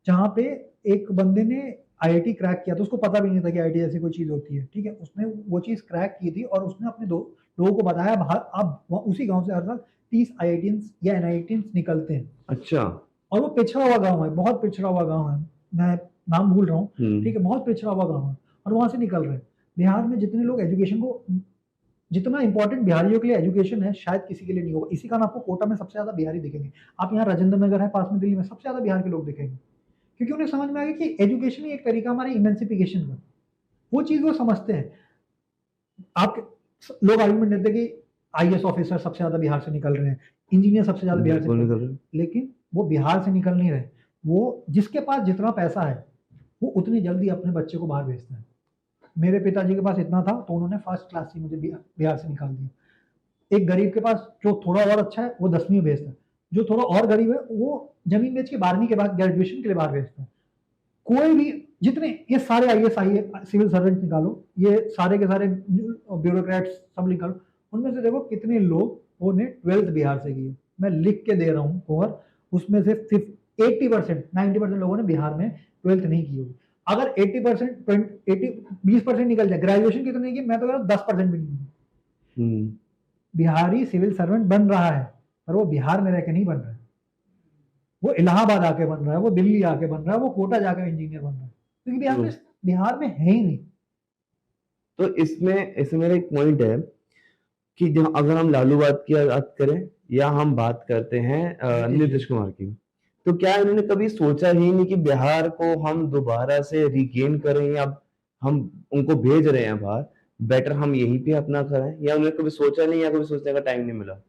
जहाँ पे एक बंदे ने आईआईटी क्रैक किया था, उसको पता भी नहीं था कि आईआईटी जैसी कोई चीज होती है, ठीक है। उसने वो चीज क्रैक की थी और उसने अपने दो लोगों को बताया। अब उसी गांव से हर साल 30 आईआईटीएंस या एनआईटीएंस निकलते हैं। अच्छा। और वो पिछड़ा हुआ गांव है, बहुत पिछड़ा हुआ गांव है, मैं नाम भूल रहा हूँ, ठीक है, बहुत पिछड़ा हुआ गांव है, और वहां से निकल रहे हैं। बिहार में जितने लोग एजुकेशन को, जितना इंपॉर्टेंट बिहारियों के लिए एजुकेशन है, शायद किसी के लिए नहीं होगा। इसी कारण आपको कोटा में सबसे ज्यादा बिहारी दिखेंगे। आप यहाँ राजेंद्र नगर है पास में दिल्ली में, सबसे ज्यादा बिहार के लोग दिखेंगे, क्योंकि उन्हें समझ में आ गया कि एजुकेशन ही एक तरीका हमारे इमेंसिफिकेशन का, वो चीज वो समझते हैं। आप लोग आर्गुमेंट देते हैं कि आईएएस ऑफिसर सबसे ज्यादा बिहार से निकल रहे हैं, इंजीनियर सबसे ज्यादा बिहार से बिल्कुल निकल निकल रहे हैं, रहे। लेकिन वो बिहार से निकल नहीं रहे। वो जिसके पास जितना पैसा है वो उतनी जल्दी अपने बच्चे को बाहर भेजता है। मेरे पिताजी के पास इतना था तो उन्होंने फर्स्ट क्लास से मुझे बिहार से निकाल दिया। एक गरीब के पास जो थोड़ा और अच्छा है वो 10वीं में भेजता है, जो थोड़ा और गरीब है वो जमीन बेच के 12वीं के बाद ग्रेजुएशन के लिए बाहर भेजता है। कोई भी, जितने ये सारे आईएएस आई सिविल सर्वेंट निकालो, ये सारे के सारे ब्यूरोक्रेट्स सब निकालो, उनमें से देखो कितने लोग ने 12th बिहार से की है। मैं लिख के दे रहा हूँ और उसमें से 80% 90% लोगों ने बिहार में 12th नहीं की होगी। अगर 80% 20% निकल जाए, ग्रेजुएशन कितने की, मैं तो कह रहा हूँ 10% भी नहीं। हम्म। बिहारी सिविल सर्वेंट बन रहा है, पर वो बिहार में रह के नहीं बन रहा है। वो इलाहाबाद आके बन रहा है, वो दिल्ली आके बन रहा है, वो कोटा जाकर इंजीनियर बन रहा है, क्योंकि बिहार में है ही नहीं। तो इसमें इसमें मेरा एक पॉइंट है कि जहाँ अगर हम लालू बात की बात करें या हम बात करते हैं नीतीश कुमार की, तो क्या इन्होंने कभी सोचा ही नहीं कि बिहार को हम दोबारा से रिगेन करें, या हम उनको भेज रहे हैं बाहर, बेटर हम यहीं पे अपना करें, या उन्हें कभी सोचा नहीं या कभी सोचने का टाइम नहीं मिला?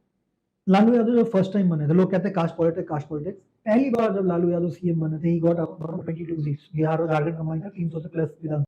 लालू यादव जब फर्स्ट टाइम बने थे, लोग कहते हैं कास्ट पॉलिटिक्स कास्ट पॉलिटिक्स। पहली बार जब लालू यादव सीएम बने थे, ही गॉट 22 सीट्स, बिहार और झारखंड कंबाइन का 300 से प्लस विधान